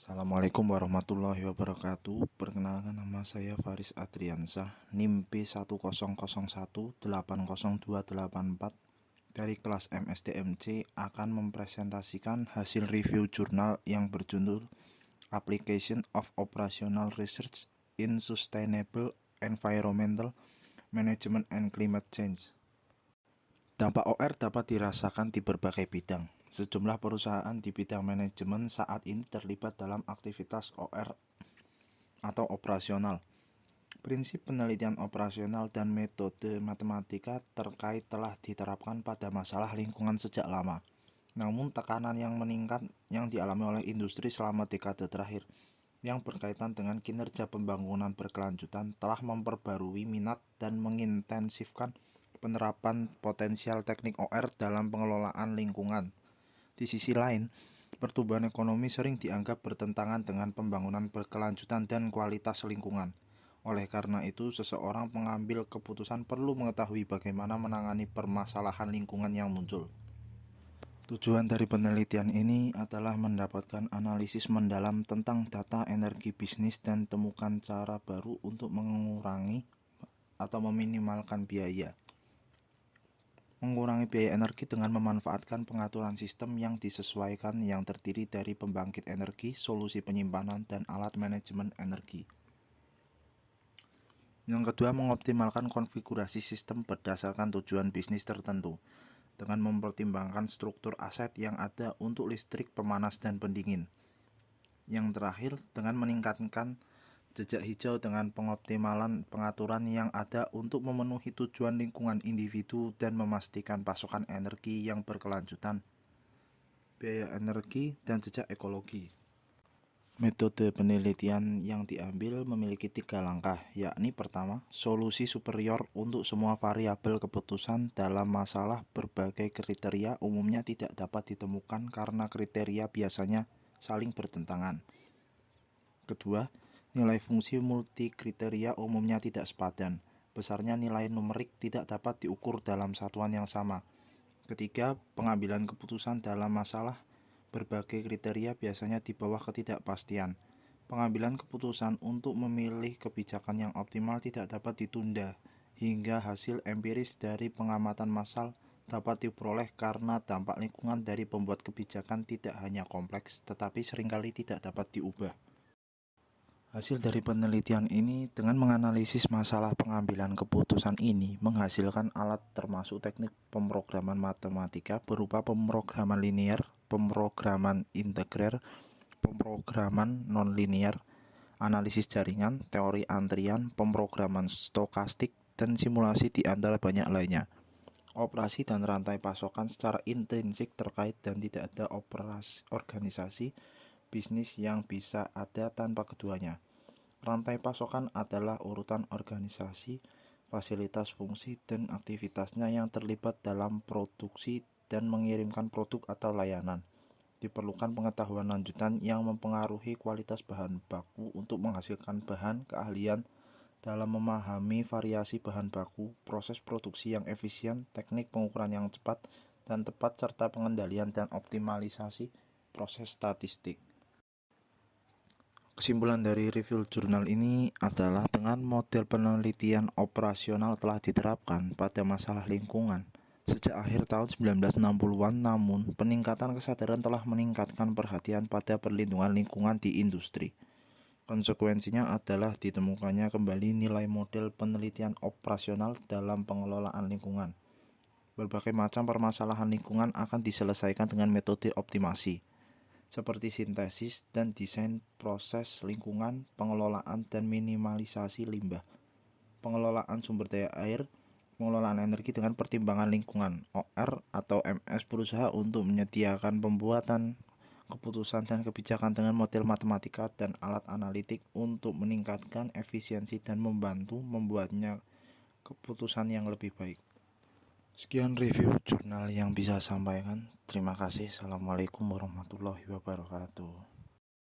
Assalamualaikum warahmatullahi wabarakatuh. Perkenalkan, nama saya Faris Adriansah, NIM B1001802804 dari kelas MSDMC akan mempresentasikan hasil review jurnal yang berjudul Application of Operational Research in Sustainable Environmental Management and Climate Change. Dampak OR dapat dirasakan di berbagai bidang. Sejumlah perusahaan di bidang manajemen saat ini terlibat dalam aktivitas OR atau operasional. Prinsip penelitian operasional dan metode matematika terkait telah diterapkan pada masalah lingkungan sejak lama. Namun tekanan yang meningkat yang dialami oleh industri selama dekade terakhir yang berkaitan dengan kinerja pembangunan berkelanjutan telah memperbarui minat dan mengintensifkan penerapan potensial teknik OR dalam pengelolaan lingkungan. Di sisi lain, pertumbuhan ekonomi sering dianggap bertentangan dengan pembangunan berkelanjutan dan kualitas lingkungan. Oleh karena itu, seseorang pengambil keputusan perlu mengetahui bagaimana menangani permasalahan lingkungan yang muncul. Tujuan dari penelitian ini adalah mendapatkan analisis mendalam tentang data energi bisnis dan temukan cara baru untuk mengurangi atau meminimalkan biaya. Mengurangi biaya energi dengan memanfaatkan pengaturan sistem yang disesuaikan yang terdiri dari pembangkit energi, solusi penyimpanan, dan alat manajemen energi. Yang kedua, mengoptimalkan konfigurasi sistem berdasarkan tujuan bisnis tertentu dengan mempertimbangkan struktur aset yang ada untuk listrik, pemanas, dan pendingin. Yang terakhir, dengan meningkatkan jejak hijau dengan pengoptimalan pengaturan yang ada untuk memenuhi tujuan lingkungan individu dan memastikan pasokan energi yang berkelanjutan, biaya energi, dan jejak ekologi. Metode penelitian yang diambil memiliki 3 langkah, yakni pertama, solusi superior untuk semua variabel keputusan dalam masalah berbagai kriteria umumnya tidak dapat ditemukan karena kriteria biasanya saling bertentangan. Kedua, nilai fungsi multi kriteria umumnya tidak sepadan. Besarnya nilai numerik tidak dapat diukur dalam satuan yang sama. Ketiga, pengambilan keputusan dalam masalah berbagai kriteria biasanya di bawah ketidakpastian. Pengambilan keputusan untuk memilih kebijakan yang optimal tidak dapat ditunda hingga hasil empiris dari pengamatan massal dapat diperoleh karena dampak lingkungan dari pembuat kebijakan tidak hanya kompleks tetapi seringkali tidak dapat diubah. Hasil dari penelitian ini dengan menganalisis masalah pengambilan keputusan ini menghasilkan alat termasuk teknik pemrograman matematika berupa pemrograman linear, pemrograman integrer, pemrograman nonlinear, analisis jaringan, teori antrian, pemrograman stokastik, dan simulasi di antara banyak lainnya. Operasi dan rantai pasokan secara intrinsik terkait dan tidak ada organisasi bisnis yang bisa ada tanpa keduanya. Rantai pasokan adalah urutan organisasi, fasilitas fungsi, dan aktivitasnya yang terlibat dalam produksi dan mengirimkan produk atau layanan. Diperlukan pengetahuan lanjutan yang mempengaruhi kualitas bahan baku untuk menghasilkan bahan, keahlian dalam memahami variasi bahan baku, proses produksi yang efisien, teknik pengukuran yang cepat dan tepat, serta pengendalian dan optimalisasi proses statistik. Kesimpulan dari review jurnal ini adalah dengan model penelitian operasional telah diterapkan pada masalah lingkungan sejak akhir tahun 1960-an, namun peningkatan kesadaran telah meningkatkan perhatian pada perlindungan lingkungan di industri. Konsekuensinya adalah ditemukannya kembali nilai model penelitian operasional dalam pengelolaan lingkungan. Berbagai macam permasalahan lingkungan akan diselesaikan dengan metode optimasi, seperti sintesis dan desain proses lingkungan, pengelolaan dan minimalisasi limbah, pengelolaan sumber daya air, pengelolaan energi dengan pertimbangan lingkungan. OR atau MS berusaha untuk menyediakan pembuatan keputusan dan kebijakan dengan model matematika dan alat analitik untuk meningkatkan efisiensi dan membantu membuatnya keputusan yang lebih baik. Sekian review jurnal yang bisa sampaikan. Terima kasih. Assalamualaikum warahmatullahi wabarakatuh.